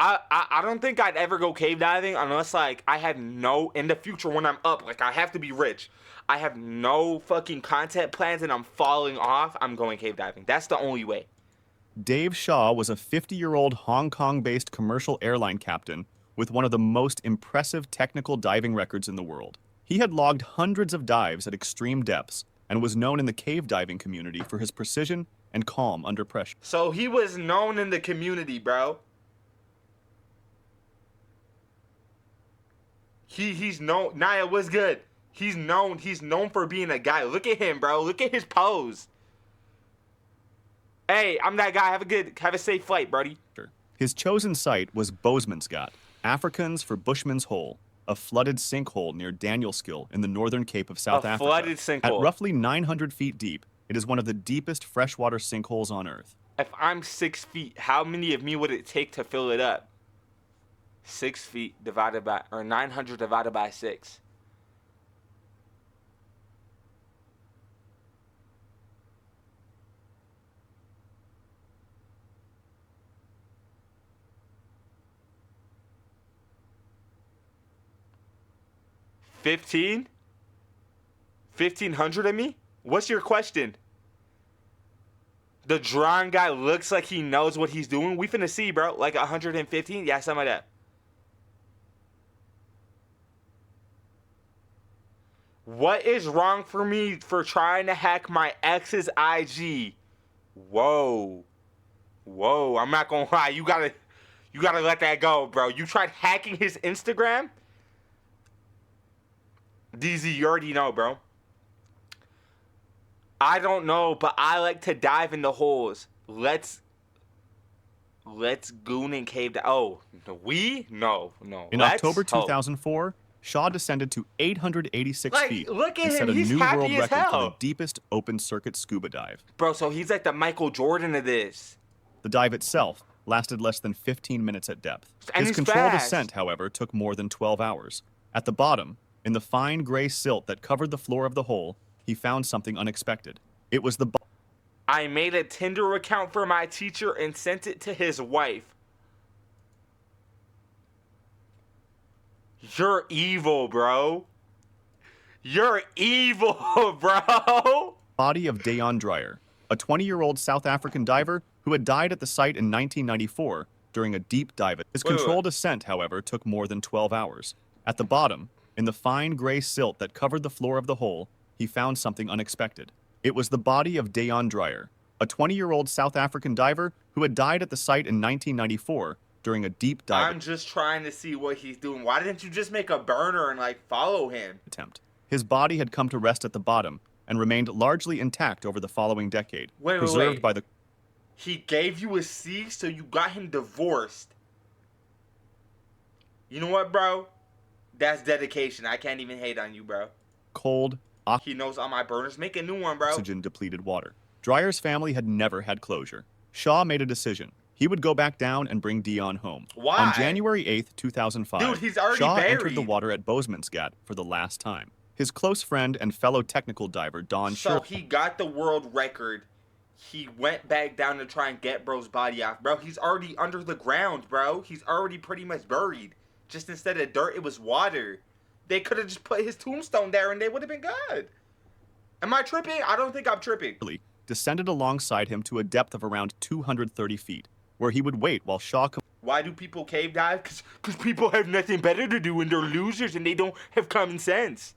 I don't think I'd ever go cave diving unless like I had no in the future when I'm up, like I have to be rich. I have no fucking content plans and I'm falling off. I'm going cave diving. That's the only way. Dave Shaw was a 50-year-old Hong Kong-based commercial airline captain with one of the most impressive technical diving records in the world. He had logged hundreds of dives at extreme depths and was known in the cave diving community for his precision and calm under pressure. So he was known in the community, bro. He's known. Naya was good. He's known for being a guy. Look at him, bro. Look at his pose. Hey, I'm that guy. Have a safe flight, buddy. His chosen site was Boesmansgat, Afrikaans for Bushman's Hole, a flooded sinkhole near Danielskill in the northern Cape of South Africa. A flooded sinkhole. At roughly 900 feet deep, it is one of the deepest freshwater sinkholes on Earth. If I'm 6 feet, how many of me would it take to fill it up? 6 feet divided by, or 900 divided by 6. $15? 1,500 of me? What's your question? The drawing guy looks like he knows what he's doing. We finna see, bro. Like 115? Yeah, something like that. What is wrong for me for trying to hack my ex's IG? Whoa. Whoa, I'm not gonna lie. You gotta let that go, bro. You tried hacking his Instagram? DZ, you already know, bro. I don't know, but I like to dive in the holes. Let's goon and cave dive. Oh, we? No. In October 2004, Shaw descended to 886 feet look at and him. set a He's new happy world as record hell. for the deepest open-circuit scuba dive. Bro, so he's like the Michael Jordan of this. The dive itself lasted less than 15 minutes at depth. And His he's controlled fast. ascent, however, took more than 12 hours. At the bottom, in the fine gray silt that covered the floor of the hole, he found something unexpected. It was the I made a Tinder account for my teacher and sent it to his wife. You're evil, bro. You're evil, bro. body of Deon Dreyer, a 20-year-old South African diver who had died at the site in 1994 during a deep dive. His controlled ascent, however, took more than 12 hours. At the bottom, in the fine gray silt that covered the floor of the hole, he found something unexpected. It was the body of Deon Dreyer, a 20-year-old South African diver who had died at the site in 1994 during a deep dive I'm just trying to see what he's doing. Why didn't you just make a burner and like follow him? attempt. His body had come to rest at the bottom and remained largely intact over the following decade, preserved by the... He gave you a C, so you got him divorced. You know what, bro? That's dedication. I can't even hate on you, bro. cold, He knows all my burners. Make a new one, bro. oxygen-depleted water. Dreyer's family had never had closure. Shaw made a decision. He would go back down and bring Deon home. Why? On January 8th, 2005, Dude, he's already Shaw buried. entered the water at Boesmansgat for the last time. His close friend and fellow technical diver, Don So Sherp, he got the world record. He went back down to try and get bro's body off. Bro, he's already under the ground, bro. He's already pretty much buried. Just instead of dirt, it was water. They could have just put his tombstone there and they would have been good. Am I tripping? I don't think I'm tripping. descended alongside him to a depth of around 230 feet, where he would wait while Shaw Why do people cave dive? Because people have nothing better to do and they're losers and they don't have common sense.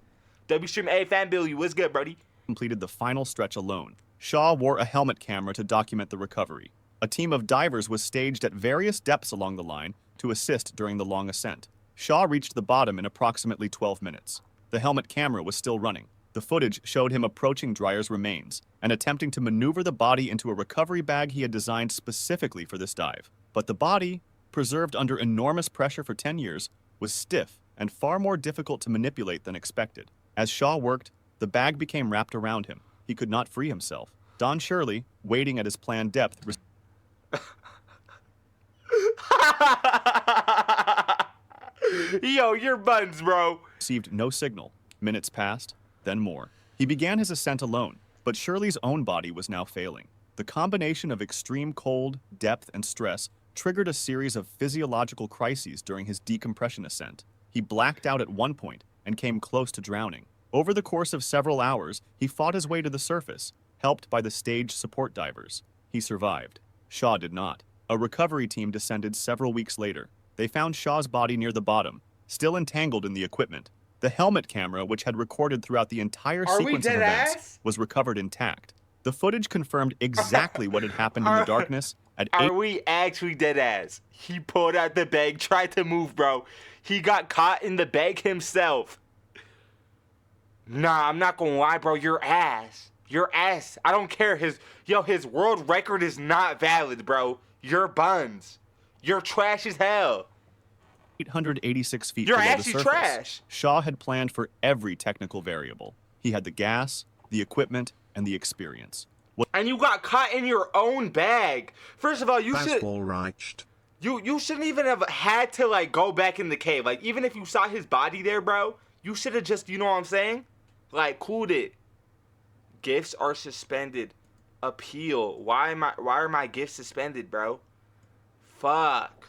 WStream, hey, fan Billy, what's good, buddy? completed the final stretch alone. Shaw wore a helmet camera to document the recovery. A team of divers was staged at various depths along the line to assist during the long ascent. Shaw reached the bottom in approximately 12 minutes. The helmet camera was still running. The footage showed him approaching Dreyer's remains and attempting to maneuver the body into a recovery bag he had designed specifically for this dive. But the body, preserved under enormous pressure for 10 years, was stiff and far more difficult to manipulate than expected. As Shaw worked, the bag became wrapped around him. He could not free himself. Don Shirley, waiting at his planned depth, Yo, you're buns, bro. received no signal. Minutes passed, then more. He began his ascent alone, but Shirley's own body was now failing. The combination of extreme cold, depth, and stress triggered a series of physiological crises during his decompression ascent. He blacked out at one point and came close to drowning. Over the course of several hours, he fought his way to the surface, helped by the stage support divers. He survived. Shaw did not. A recovery team descended several weeks later. They found Shaw's body near the bottom, still entangled in the equipment. The helmet camera, which had recorded throughout the entire sequence of events, was recovered intact. The footage confirmed exactly what had happened in the darkness at 8. Are we actually dead ass? He pulled out the bag, tried to move, bro. He got caught in the bag himself. Nah, I'm not gonna lie, bro. Your ass. Your ass. I don't care. His world record is not valid, bro. You're buns. You're trash as hell. 886 feet You're below the actually surface. trash. Shaw had planned for every technical variable. He had the gas, the equipment, and the experience. And you got caught in your own bag. First of all, you should. all right. You shouldn't even have had to like go back in the cave. Like even if you saw his body there, bro, you should have just, you know what I'm saying? Like cooled it. Gifts are suspended. Appeal. Why are my gifts suspended, bro? Fuck.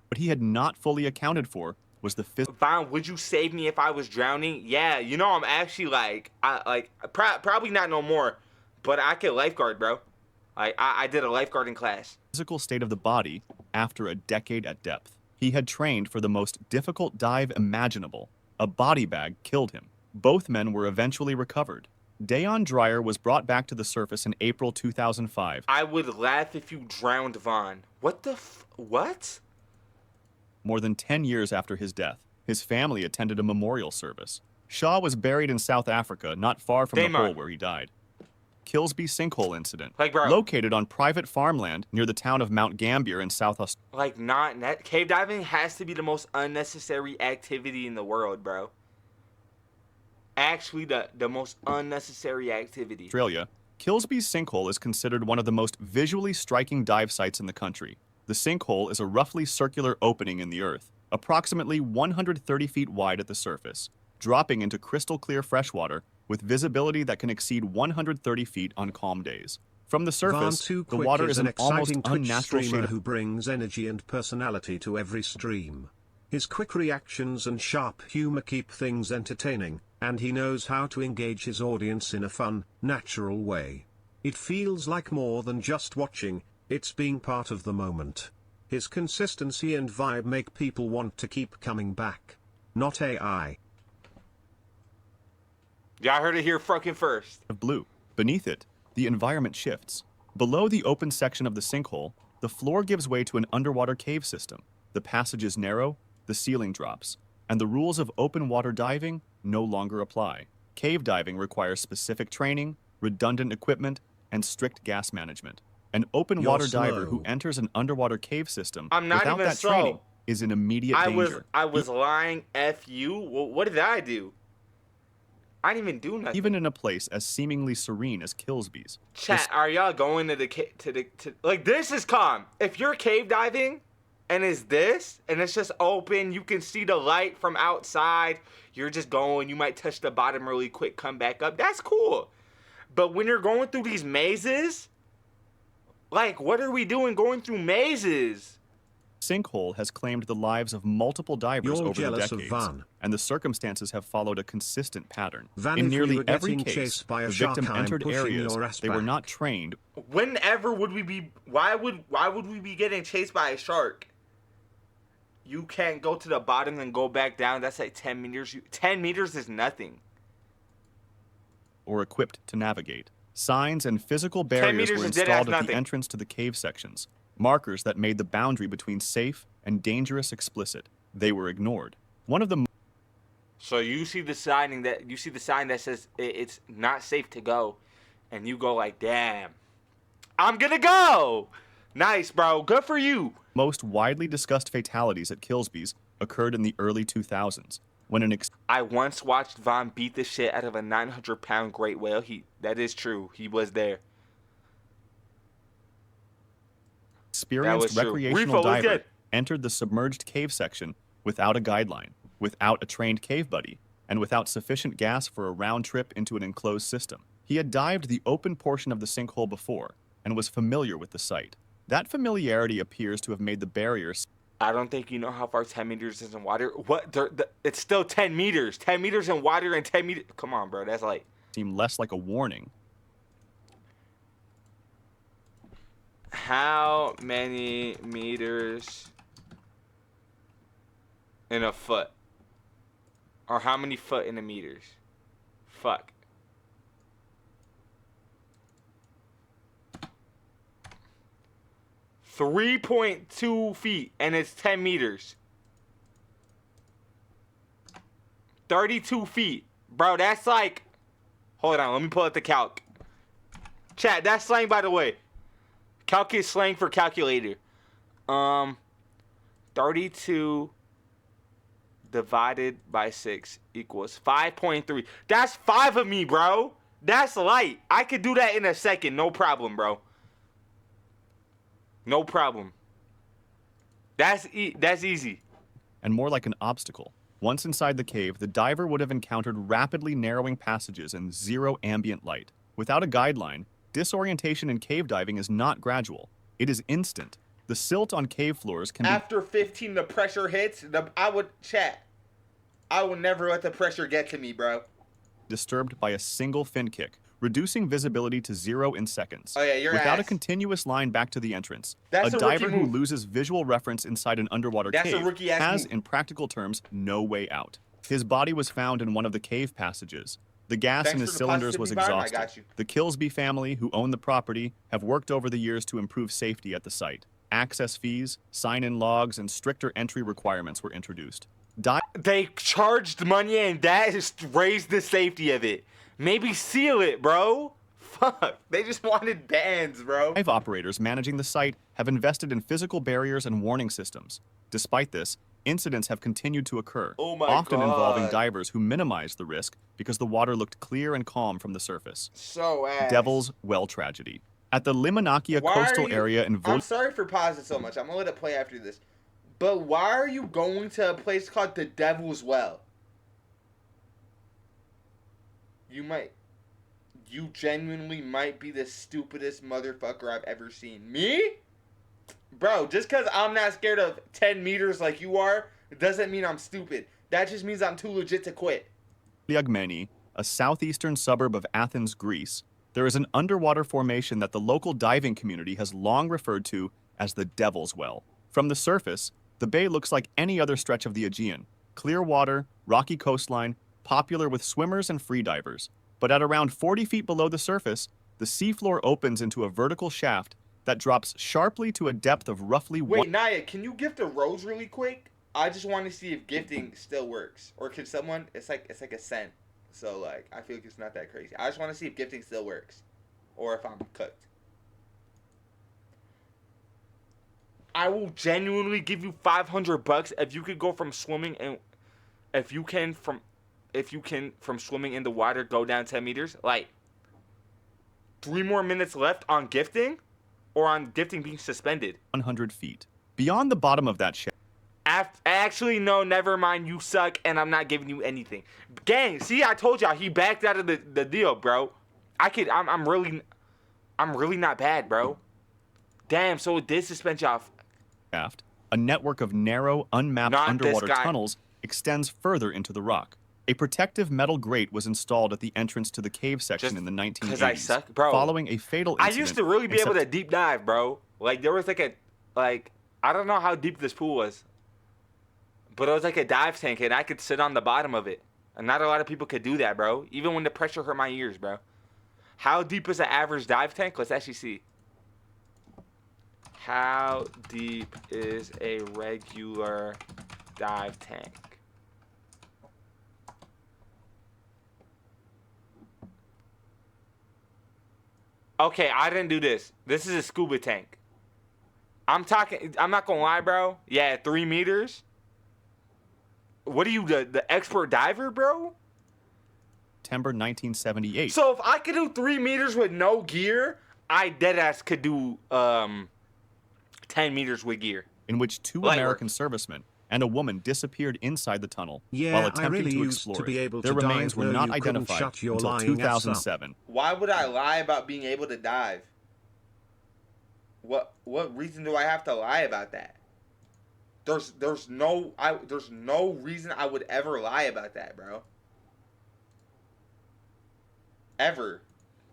What he had not fully accounted for was the Vaughn, would you save me if I was drowning? Yeah, you know I'm actually probably not no more, but I could lifeguard, bro. Like I did a lifeguarding class. physical state of the body after a decade at depth. He had trained for the most difficult dive imaginable. A body bag killed him. Both men were eventually recovered. Dayon Dreyer was brought back to the surface in April 2005. I would laugh if you drowned Vaughn. What? More than 10 years after his death, his family attended a memorial service. Shaw was buried in South Africa, not far from the hole where he died. Kilsby sinkhole incident, Like, bro. located on private farmland near the town of Mount Gambier in South Australia. Like, cave diving has to be the most unnecessary activity in the world, bro. Actually, the most unnecessary activity. Kilsby's sinkhole is considered one of the most visually striking dive sites in the country. The sinkhole is a roughly circular opening in the earth, approximately 130 feet wide at the surface, dropping into crystal clear freshwater with visibility that can exceed 130 feet on calm days. From the surface, the water is an almost unnatural shade who brings energy and personality to every stream. His quick reactions and sharp humor keep things entertaining, and he knows how to engage his audience in a fun, natural way. It feels like more than just watching, it's being part of the moment. His consistency and vibe make people want to keep coming back. Not AI. Y'all heard it here fucking first. Of blue. Beneath it, the environment shifts. Below the open section of the sinkhole, the floor gives way to an underwater cave system. The passage is narrow, the ceiling drops, and the rules of open water diving no longer apply. Cave diving requires specific training, redundant equipment, and strict gas management. An open water diver who enters an underwater cave system without that training is in immediate danger. I was lying. F you. Well, what did I do? I didn't even do nothing. Even in a place as seemingly serene as Kilsby's. Chat, are y'all going to like this is calm. If you're cave diving and it's this and it's just open, you can see the light from outside. You're just going, you might touch the bottom really quick, come back up. That's cool. But when you're going through these mazes, like what are we doing going through mazes? Sinkhole has claimed the lives of multiple divers over the decades, and the circumstances have followed a consistent pattern. In nearly every case, the victim entered areas they were not trained. Whenever would we be? Why would we be getting chased by a shark? You can't go to the bottom and go back down. That's like 10 meters. 10 meters is nothing. Or equipped to navigate. Signs and physical barriers were installed at the entrance to the cave sections. Markers that made the boundary between safe and dangerous explicit. They were ignored. One of the So you see the sign that says it's not safe to go, and you go like, damn, I'm gonna go. Nice, bro. Good for you. Most widely discussed fatalities at Kilsby's occurred in the early 2000s, when I once watched Vaughn beat the shit out of a 900-pound great whale. That is true. He was there. Experienced recreational diver entered the submerged cave section without a guideline, without a trained cave buddy, and without sufficient gas for a round trip into an enclosed system. He had dived the open portion of the sinkhole before and was familiar with the site. That familiarity appears to have made the barrier I don't think you know how far 10 meters is in water. What? It's still 10 meters. 10 meters in water and 10 meters. Come on, bro. That's like. seem less like a warning. How many meters in a foot? Or how many foot in a meters? Fuck. $3.2 feet, and it's 10 meters. 32 feet. Bro, that's like... Hold on, let me pull up the calc. Chat, that's slang, by the way. Calc is slang for calculator. 32 divided by 6 equals 5.3. That's 5 of me, bro. That's light. I could do that in a second. No problem, bro. No problem. That's easy. And more like an obstacle. Once inside the cave, the diver would have encountered rapidly narrowing passages and zero ambient light. Without a guideline, disorientation in cave diving is not gradual. It is instant. The silt on cave floors can After 15, the pressure hits. I would never let the pressure get to me, bro. be disturbed by a single fin kick, reducing visibility to 0 in seconds. Oh, yeah, your Without a ass. continuous line back to the entrance, That's a a diver rookie who move. loses visual reference inside an underwater That's a cave rookie-ass has, move. in practical terms, no way out. His body was found in one of the cave passages. The gas Thanks in his for the cylinders was positivity, Byron. I exhausted. got you. The Kilsby family, who own the property, have worked over the years to improve safety at the site. Access fees, sign-in logs, and stricter entry requirements were introduced. They charged money and that just raised the safety of it. Maybe seal it, bro. Fuck. They just wanted bans, bro. Dive operators managing the site have invested in physical barriers and warning systems. Despite this, incidents have continued to occur, Oh my often involving God. divers who minimized the risk because the water looked clear and calm from the surface. So ass. Devil's Well tragedy. At the Limonacchia Why are coastal you- area in I'm sorry for pausing so much. I'm gonna let it play after this. But why are you going to a place called the Devil's Well? You genuinely might be the stupidest motherfucker I've ever seen. Me? Bro, just because I'm not scared of 10 meters like you are, doesn't mean I'm stupid. That just means I'm too legit to quit. Liagmeni, a southeastern suburb of Athens, Greece, there is an underwater formation that the local diving community has long referred to as the Devil's Well. From the surface, the bay looks like any other stretch of the Aegean. Clear water, rocky coastline, popular with swimmers and freedivers. But at around 40 feet below the surface, the seafloor opens into a vertical shaft that drops sharply to a depth of roughly Wait, Naya, can you gift a rose really quick? I just want to see if gifting still works. Or can someone, it's like a cent. So like, I feel like it's not that crazy. I just want to see if gifting still works. Or if I'm cooked. I will genuinely give you $500 if you could go from swimming and if you can from swimming in the water go down 10 meters. Like 3 more minutes left on gifting or on gifting being suspended. 100 feet. Beyond the bottom of that shaft, Actually, no, never mind. You suck, and I'm not giving you anything. Gang, see, I told y'all he backed out of the deal, bro. I'm really not bad, bro. Damn, so it did suspend y'all. a network of narrow, unmapped Not this underwater guy. tunnels extends further into the rock. A protective metal grate was installed at the entrance to the cave section Just in the 1980s, 'cause I suck? Bro, following a fatal I incident. used to really be in able to deep dive, bro. Like there was I don't know how deep this pool was, but it was like a dive tank, and I could sit on the bottom of it. And not a lot of people could do that, bro. Even when the pressure hurt my ears, bro. How deep is an average dive tank? Let's actually see. How deep is a regular dive tank? Okay, I didn't do this. This is a scuba tank. I'm not gonna lie, bro. Yeah, 3 meters. What are you, the expert diver, bro? September 1978. So if I could do 3 meters with no gear, I deadass could do 10 meters with gear. In which 2 Light American work. servicemen and a woman disappeared inside the tunnel Yeah, while I attempting really to used explore to be it. able Their to remains dive, were no, not you couldn't identified shut your until lying ass up. 2007. Why would I lie about being able to dive? What reason do I have to lie about that? There's no reason I would ever lie about that, bro. Ever.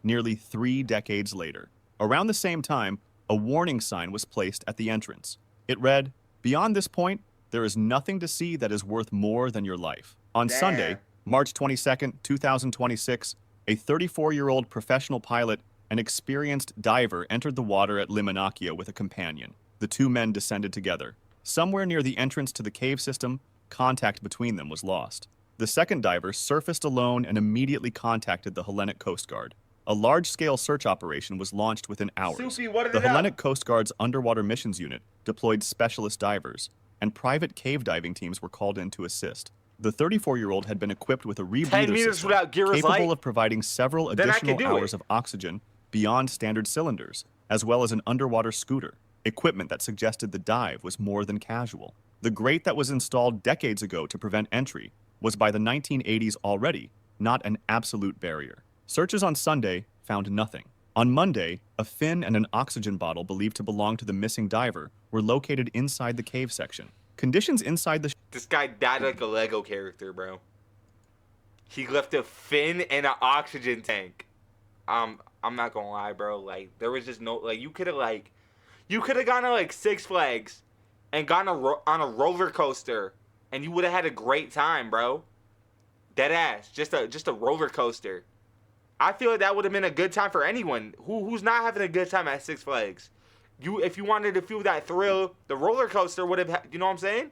Nearly 3 decades later. Around the same time, a warning sign was placed at the entrance. It read, "Beyond this point, there is nothing to see that is worth more than your life." On Damn. Sunday, March 22nd, 2026, a 34-year-old professional pilot and experienced diver entered the water at Limonacchia with a companion. The two men descended together. Somewhere near the entrance to the cave system, contact between them was lost. The second diver surfaced alone and immediately contacted the Hellenic Coast Guard. A large-scale search operation was launched within hours. Soupy, what The it up? Hellenic Coast Guard's Underwater Missions Unit deployed specialist divers, and private cave diving teams were called in to assist. The 34-year-old had been equipped with a 10 rebreather meters system without Gear's capable light? of providing several Then I additional could do hours it. of oxygen beyond standard cylinders, as well as an underwater scooter, equipment that suggested the dive was more than casual. The grate that was installed decades ago to prevent entry was by the 1980s already not an absolute barrier. Searches on Sunday found nothing. On Monday, a fin and an oxygen bottle believed to belong to the missing diver were located inside the cave section. Conditions inside the This guy died like a Lego character, bro. He left a fin and an oxygen tank. I'm not gonna lie, bro. Like, there was just no, like, you could have gone to like Six Flags and gone on a roller coaster, and you would have had a great time, bro. Dead ass, just a roller coaster. I feel like that would have been a good time for anyone who's not having a good time at Six Flags. If you wanted to feel that thrill, the roller coaster would have, you know what I'm saying?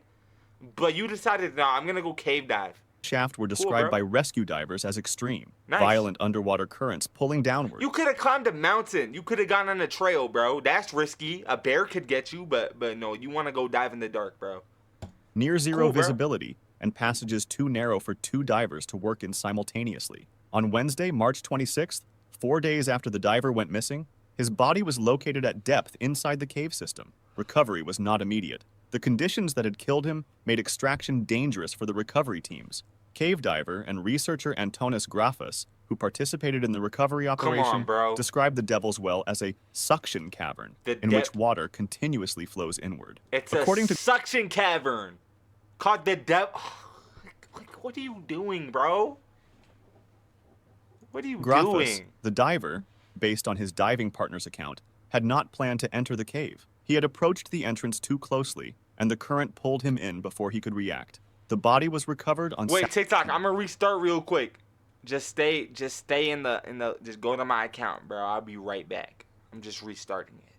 But you decided, no, I'm gonna go cave dive. shaft were described bro. by rescue divers as extreme, Nice. violent underwater currents pulling downward. You could have climbed a mountain. You could have gone on a trail, bro. That's risky. A bear could get you, but no, you want to go dive in the dark, bro. Near zero Cool, bro. visibility, and passages too narrow for two divers to work in simultaneously. On Wednesday, March 26th, 4 days after the diver went missing, his body was located at depth inside the cave system. Recovery was not immediate. The conditions that had killed him made extraction dangerous for the recovery teams. Cave diver and researcher Antonis Grafas, who participated in the recovery operation, bro. described the Devil's Well as a suction cavern The in de- which water continuously flows inward. It's According a to suction cavern called the Devil. Like, what are you doing, bro? What are you Grafas, doing? the diver, based on his diving partner's account, had not planned to enter the cave. He had approached the entrance too closely, and the current pulled him in before he could react. The body was recovered on Wait, TikTok. I'm gonna restart real quick. Just stay in the. Just go to my account, bro. I'll be right back. I'm just restarting it.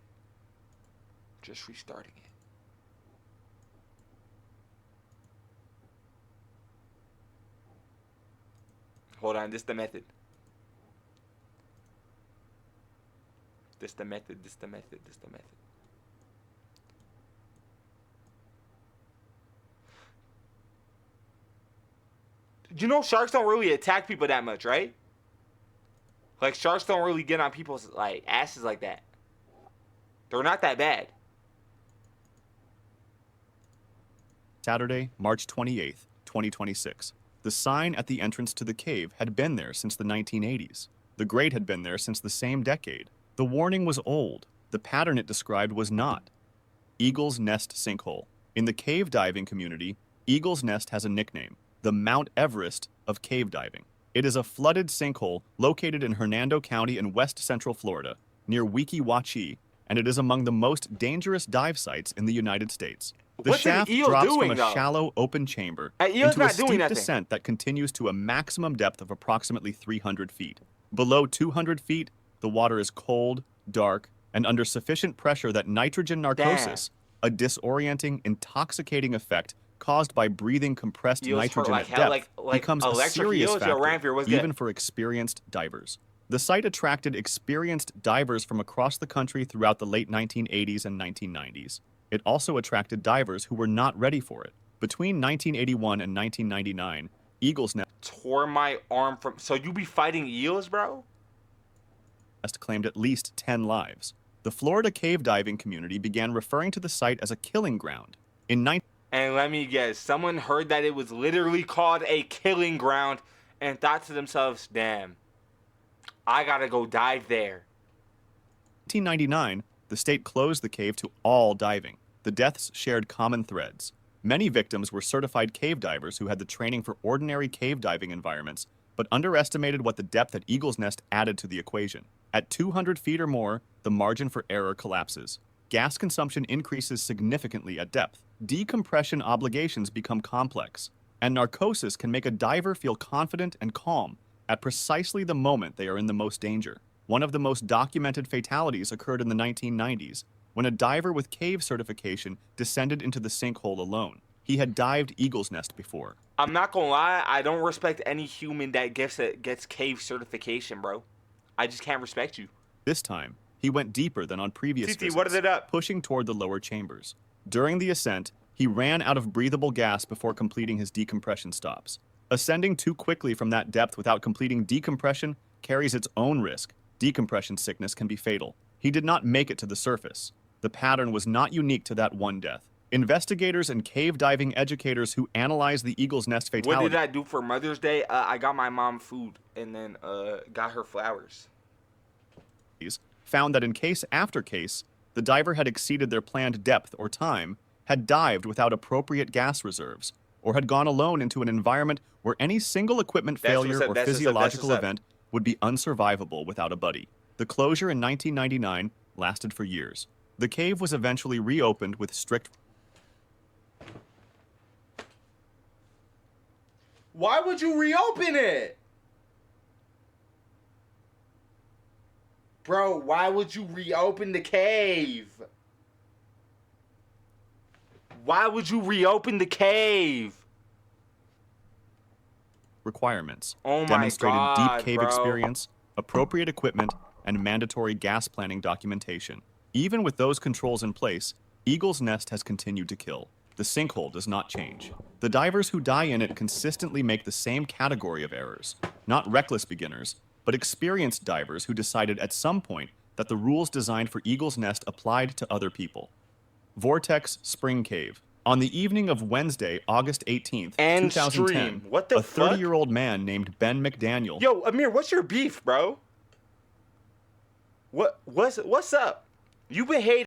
Just restarting it. Hold on, this the method. This the method. You know sharks don't really attack people that much, right? Like, sharks don't really get on people's, like, asses like that. They're not that bad. Saturday, March 28th, 2026. The sign at the entrance to the cave had been there since the 1980s. The grate had been there since the same decade. The warning was old. The pattern it described was not. Eagle's Nest Sinkhole. In the cave diving community, Eagle's Nest has a nickname, the Mount Everest of cave diving. It is a flooded sinkhole located in Hernando County in west central Florida, near Weeki Wachee, and it is among the most dangerous dive sites in the United States. The What's an shaft eel drops doing, from a though? shallow, open chamber An eel's into a not doing steep nothing. descent that continues to a maximum depth of approximately 300 feet. Below 200 feet, the water is cold, dark, and under sufficient pressure that nitrogen narcosis, a disorienting, intoxicating effect caused by breathing compressed Eels nitrogen for, like, at hell, depth, like becomes a electric serious eels? Yo, factor, Ramfir, what's good? even for experienced divers. The site attracted experienced divers from across the country throughout the late 1980s and 1990s. It also attracted divers who were not ready for it. Between 1981 and 1999, Eagle's Tore my arm from. So you be fighting eels, bro? Nest claimed at least 10 lives. The Florida cave diving community began referring to the site as a killing ground. In And let me guess, someone heard that it was literally called a killing ground and thought to themselves, damn, I gotta go dive there. 1999, the state closed the cave to all diving. The deaths shared common threads. Many victims were certified cave divers who had the training for ordinary cave diving environments, but underestimated what the depth at Eagle's Nest added to the equation. At 200 feet or more, the margin for error collapses. Gas consumption increases significantly at depth. Decompression obligations become complex, and narcosis can make a diver feel confident and calm at precisely the moment they are in the most danger. One of the most documented fatalities occurred in the 1990s, when a diver with cave certification descended into the sinkhole alone. He had dived Eagle's Nest before. I'm not gonna lie, I don't respect any human that gets cave certification, bro. I just can't respect you. This time, he went deeper than on previous TT, visits, what is it up? pushing toward the lower chambers. During the ascent, he ran out of breathable gas before completing his decompression stops. Ascending too quickly from that depth without completing decompression carries its own risk. Decompression sickness can be fatal. He did not make it to the surface. The pattern was not unique to that one death. Investigators and cave diving educators who analyzed the Eagle's Nest fatality... What did I do for Mother's Day? I got my mom food and then got her flowers. ...found that in case after case, the diver had exceeded their planned depth or time, had dived without appropriate gas reserves, or had gone alone into an environment where any single equipment failure or physiological event would be unsurvivable without a buddy. The closure in 1999 lasted for years. The cave was eventually reopened with strict... Why would you reopen it? Bro, why would you reopen the cave? Why would you reopen the cave? requirements, Oh my demonstrated God, deep cave bro. experience, appropriate equipment, and mandatory gas planning documentation. Even with those controls in place, Eagle's Nest has continued to kill. The sinkhole does not change. The divers who die in it consistently make the same category of errors. Not reckless beginners, but experienced divers who decided at some point that the rules designed for Eagle's Nest applied to other people. Vortex Spring Cave. On the evening of Wednesday, August 18th, And 2010, stream. What the a fuck? 30-year-old man named Ben McDaniel... Yo, Amir, what's your beef, bro? What's up? You've been hating